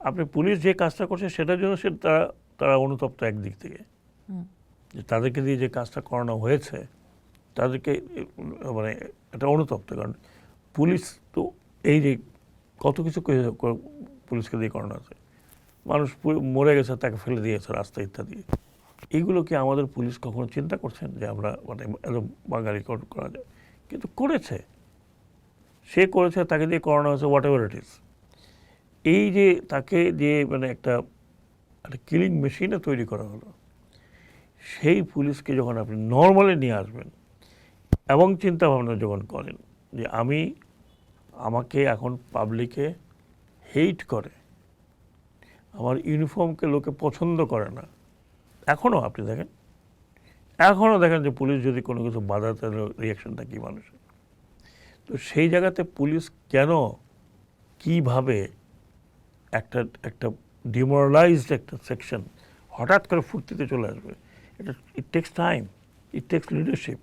আপনি পুলিশ যে কাজটা করছে সেটার জন্য তারা তারা অনুতপ্ত একদিক থেকে, যে তাদেরকে দিয়ে যে কাজটা করানো হয়েছে তাদেরকে মানে এটা অনুতপ্ত। কারণ পুলিশ তো এই যে কত কিছু পুলিশকে দিয়ে করানো আছে, মানুষ মরে গেছে তাকে ফেলে দিয়েছে রাস্তা ইত্যাদি। এইগুলো কি আমাদের পুলিশ কখনো চিন্তা করছেন যে আমরা মানে এত বাঙালি করা যায়? কিন্তু করেছে, সে করেছে, তাকে দিয়ে করানো হয়েছে হোয়াট এভার ইট ইজ। এই যে তাকে যে মানে একটা কিলিং মেশিনে তৈরি করা হলো, সেই পুলিশকে যখন আপনি নর্মালি নিয়ে আসবেন এবং চিন্তা ভাবনা যখন করেন যে আমাকে এখন পাবলিকে হেইট করে, আমার ইউনিফর্মকে লোকে পছন্দ করে না, এখনও আপনি দেখেন, এখনও দেখেন যে পুলিশ যদি কোনো কিছু বাধাতে রিয়াকশনটা কি মানুষের। তো সেই জায়গাতে পুলিশ কেন কিভাবে একটা একটা ডিমোরালাইজড একটা সেকশন হঠাৎ করে ফুর্তিতে চলে আসবে? এটা it takes time, it takes leadership.